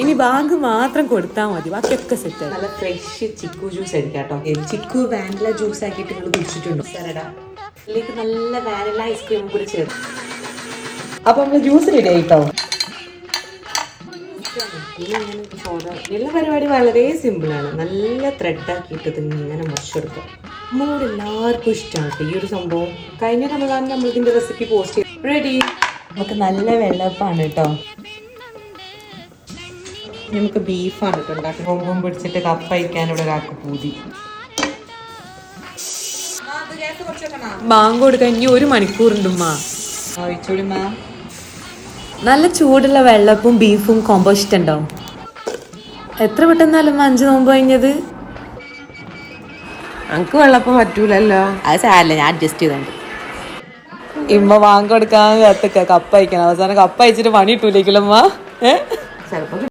ഇനി ബാങ്ക് മാത്രം കൊടുത്താൽ മതി, ബാക്കിയൊക്കെ സെറ്റ്. നല്ല ഫ്രഷ് ചിക്കു ജ്യൂസ് ആയിരിക്കാം കേട്ടോ. ചിക്കു വാനില ജ്യൂസ് ആക്കിയിട്ട് നിങ്ങൾ കുടിച്ചിട്ടുണ്ടോ? ഇതിലേക്ക് നല്ല വാനില ഐസ്ക്രീം കൂടി ചേർത്ത്. അപ്പൊ നമ്മള് ജ്യൂസ് റെഡി ആയിട്ടോ. എല്ലാ പരിപാടി വളരെ സിമ്പിളാണ്. നല്ല ത്രെഡ് ആക്കിയിട്ട് ഇങ്ങനെ മുറിച്ചെടുക്കാം. നമ്മളോട് എല്ലാവർക്കും ഇഷ്ടമാണ് ഈ ഒരു സംഭവം. കഴിഞ്ഞ റമദാൻ നമ്മൾ ഇതിന്റെ റെസിപ്പി പോസ്റ്റ് ചെയ്തു. റെഡി. നമുക്ക് നല്ല വെള്ളപ്പാണ് കേട്ടോ. നമുക്ക് ബീഫാണ് കേട്ടോ ഉണ്ടാക്കി. കൊമ്പും പിടിച്ചിട്ട് കപ്പ അയക്കാൻ ഇവിടെ ഒരാൾക്ക് പൂതി. ബാങ്ക് കൊടുക്കാൻ ഇനി 1 മണിക്കൂറുണ്ട് ഉമ്മ. നല്ല ചൂടുള്ള വെള്ളപ്പും ബീഫും കോമ്പോ ഇഷ്ടണ്ടോ? എത്ര പെട്ടെന്നാലും 5 നോമ്പ് കഴിഞ്ഞത്. നമുക്ക് വെള്ളപ്പം പറ്റൂലല്ലോ. അത് സാരല്ല, ഞാൻ അഡ്ജസ്റ്റ് ചെയ്തോണ്ട്. ഇമ്മ ബാങ്ക് കൊടുക്കാൻ കപ്പ അയക്കണം. അവസാനം കപ്പ അയച്ചിട്ട് പണി ഇട്ടൂലേക്കുള്ളമ്മ. ചിലപ്പോ